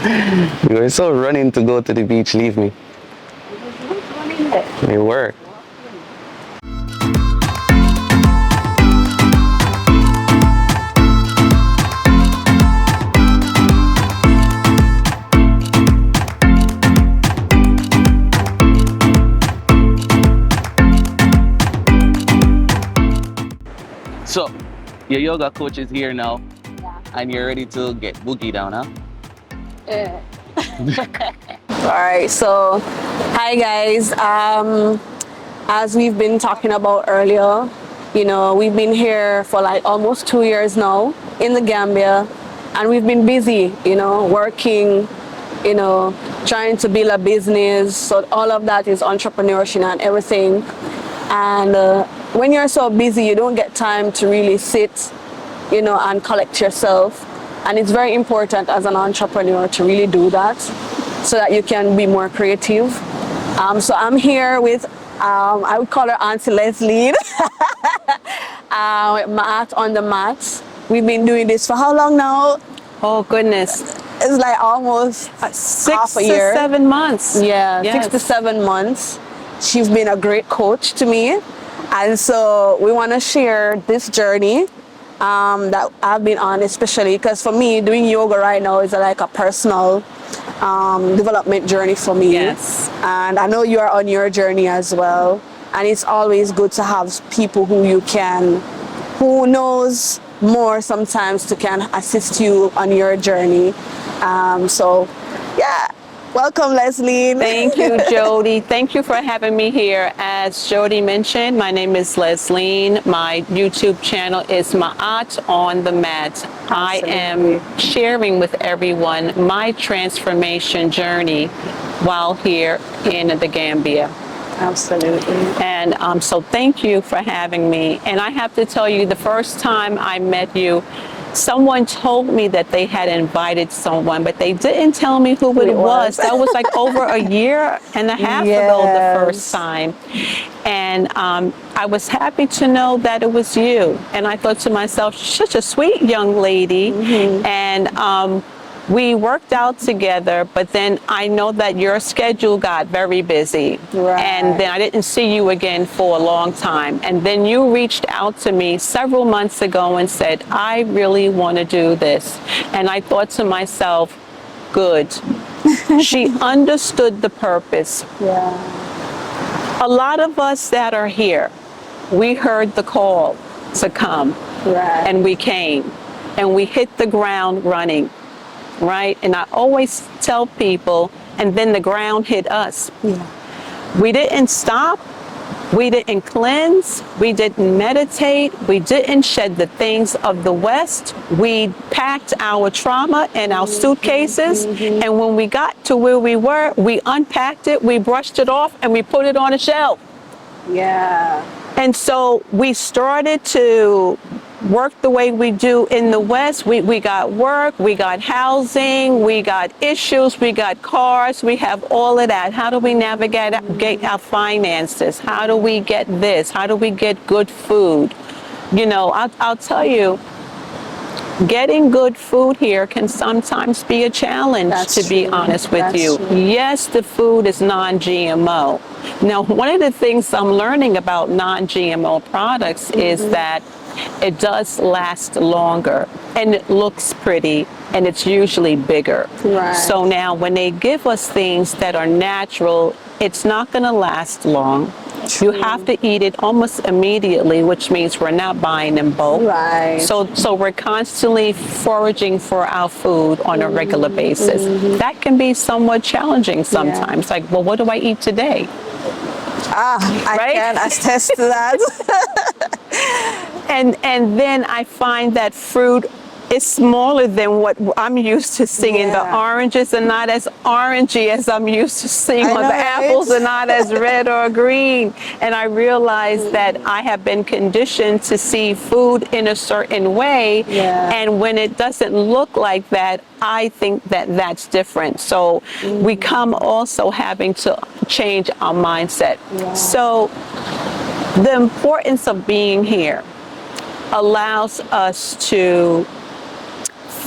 You were so running to go to the beach, leave me. You were. So, your yoga coach is here now, and you're ready to get boogie down, huh? Yeah. All right, so hi guys. As we've been talking about earlier, we've been here for like almost 2 years now in the Gambia, and we've been busy, working, trying to build a business. So all of that is entrepreneurship and everything. And when you're so busy, you don't get time to really sit, and collect yourself. And it's very important as an entrepreneur to really do that so that you can be more creative. So I'm here with, I would call her Auntie Leslie, with Mat on the Mat. We've been doing this for how long now? Oh goodness. It's like almost half a year. 6 to 7 months. Yeah, Yes. 6 to 7 months. She's been a great coach to me. And so we want to share this journey that I've been on, especially because for me, doing yoga right now is like a personal development journey for me. Yes. And I know you are on your journey as well. And it's always good to have people who knows more sometimes to can assist you on your journey. So yeah. Welcome, Leslie. Thank you, Jody. Thank you for having me here. As Jody mentioned, my name is Leslie. My YouTube channel is Ma'at on the Mat. I am sharing with everyone my transformation journey while here in the Gambia. Absolutely. And so thank you for having me. And I have to tell you, the first time I met you, someone told me that they had invited someone, but they didn't tell me who it was. That was like over a year and a half ago the first time. And I was happy to know that it was you. And I thought to myself, such a sweet young lady. Mm-hmm. And we worked out together, but then I know that your schedule got very busy. Right. And then I didn't see you again for a long time. And then you reached out to me several months ago and said, I really want to do this. And I thought to myself, good. She understood the purpose. Yeah. A lot of us that are here, we heard the call to come. Right. And we came. And we hit the ground running. Right? And I always tell people, and then the ground hit us. Yeah. We didn't stop. We didn't cleanse. We didn't meditate. We didn't shed the things of the West. We packed our trauma in our suitcases. Mm-hmm. And when we got to where we were, we unpacked it, we brushed it off, and we put it on a shelf. Yeah. And so we started to work the way we do in the West. We got work, we got housing, we got issues, we got cars, we have all of that. How do we navigate our finances? How do we get this? How do we get good food? I'll tell you, getting good food here can sometimes be a challenge, to be honest with you. Yes, the food is non-GMO. Now, one of the things I'm learning about non-GMO products is that it does last longer and it looks pretty and it's usually bigger. Right. So now when they give us things that are natural, it's not going to last long. True. You have to eat it almost immediately, which means we're not buying in bulk. Right. So we're constantly foraging for our food on a regular basis. Mm-hmm. That can be somewhat challenging sometimes. Yeah. Like, well, what do I eat today? I can attest to that. And then I find that fruit is smaller than what I'm used to seeing. Yeah. The oranges are not as orangey as I'm used to seeing, or the apples are not as red or green. And I realize that I have been conditioned to see food in a certain way. Yeah. And when it doesn't look like that, I think that that's different. So we come also having to change our mindset. Yeah. So the importance of being here allows us to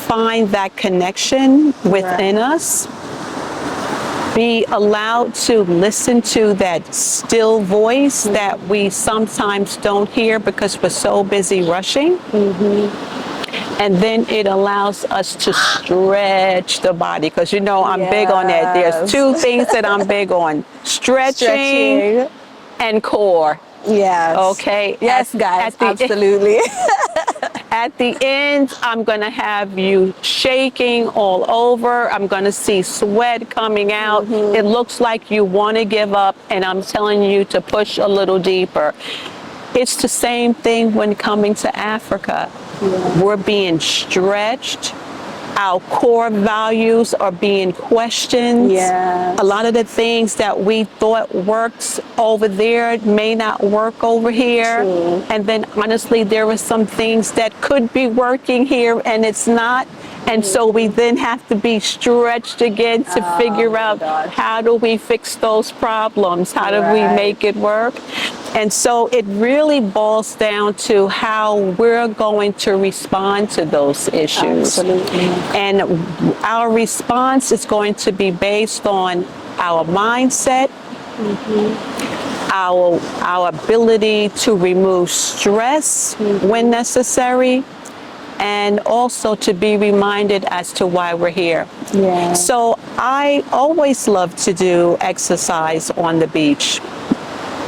find that connection within us, be allowed to listen to that still voice that we sometimes don't hear because we're so busy rushing. And then it allows us to stretch the body, because you know I'm big on that. There's two things that I'm big on: stretching and core. Yes. Okay. Yes, guys. Absolutely. At the end, I'm going to have you shaking all over. I'm going to see sweat coming out. It looks like you want to give up, and I'm telling you to push a little deeper. It's the same thing when coming to Africa. We're being stretched. Our core values are being questioned. A lot of the things that we thought works over there may not work over here. And then honestly, there are some things that could be working here and it's not. And so we then have to be stretched again to figure out how do we fix those problems? How do we make it work? And so it really boils down to how we're going to respond to those issues. Absolutely. And our response is going to be based on our mindset, our ability to remove stress when necessary, and also to be reminded as to why we're here. So I always love to do exercise on the beach.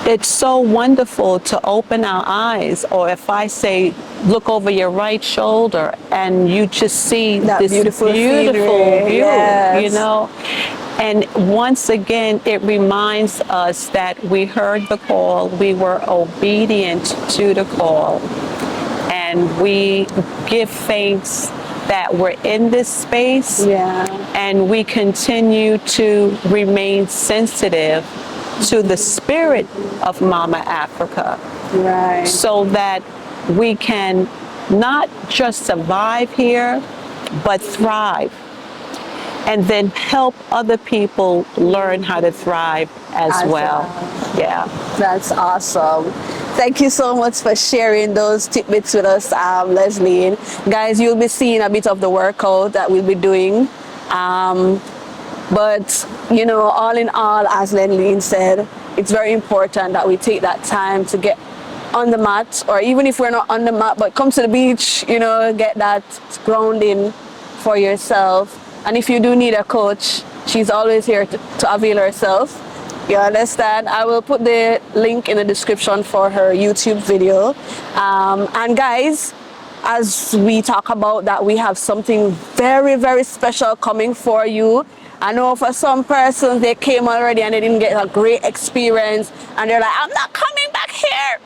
It's so wonderful to open our eyes, or if I say, look over your right shoulder and you just see that this beautiful view, you know. And once again, it reminds us that we heard the call, we were obedient to the call, and we give thanks that we're in this space, and we continue to remain sensitive to the spirit of Mama Africa, so that we can not just survive here, but thrive, and then help other people learn how to thrive as well. That's awesome. Thank you so much for sharing those tidbits with us, Leslie. Guys, you'll be seeing a bit of the workout that we'll be doing. But, you know, all in all, as Lenleen said, it's very important that we take that time to get on the mat, or even if we're not on the mat, but come to the beach, you know, get that grounding for yourself. And if you do need a coach, she's always here to avail herself. You understand? I will put the link in the description for her YouTube video. And guys, as we talk about that, we have something very, very special coming for you. I know for some persons, they came already and they didn't get a great experience, and they're like, I'm not coming back here.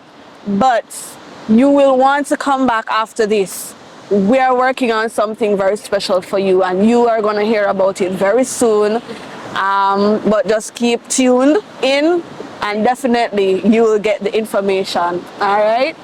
But you will want to come back after this. We are working on something very special for you, and you are going to hear about it very soon. But just keep tuned in, and definitely you will get the information. All right?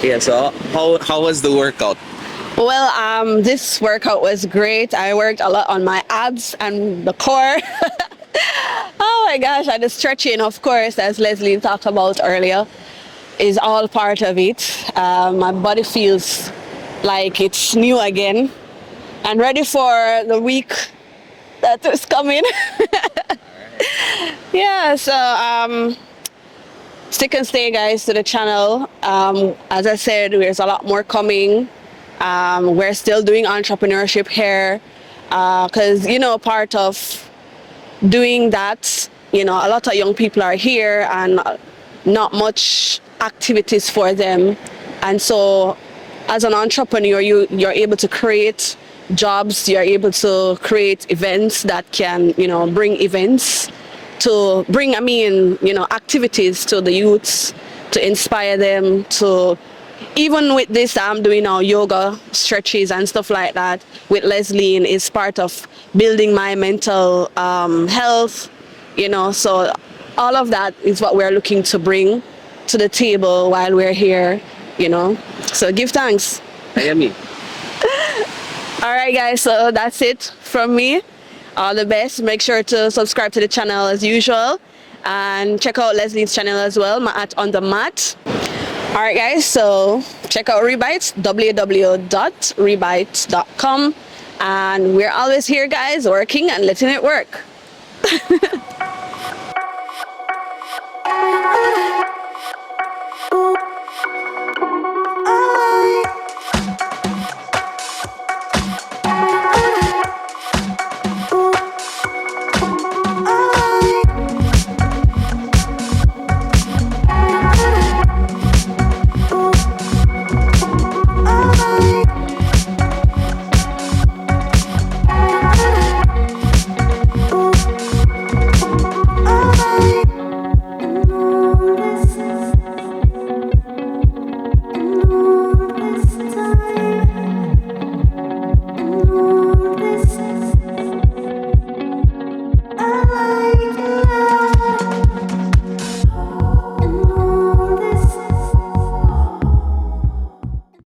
Yeah, so how was the workout? Well, this workout was great. I worked a lot on my abs and the core. Oh my gosh, and the stretching, of course, as Leslie talked about earlier, is all part of it. My body feels like it's new again and ready for the week That was coming. Yeah, so stick and stay, guys, to the channel. As I said, there's a lot more coming. We're still doing entrepreneurship here because, you know, part of doing that, you know, a lot of young people are here and not much activities for them. And so as an entrepreneur, you're able to create jobs, you're able to create events that can, you know, bring events to bring, I mean, you know, activities to the youths, to inspire them to, even with this I'm doing now, yoga, stretches and stuff like that with Leslie is part of building my mental health, you know, so all of that is what we're looking to bring to the table while we're here, you know, so give thanks. Miami. All right, guys, so that's it from me. All the best. Make sure to subscribe to the channel as usual and check out Leslie's channel as well, Mat on the Mat. All right, guys, so check out Rebites, www.rebites.com, and we're always here, guys, working and letting it work.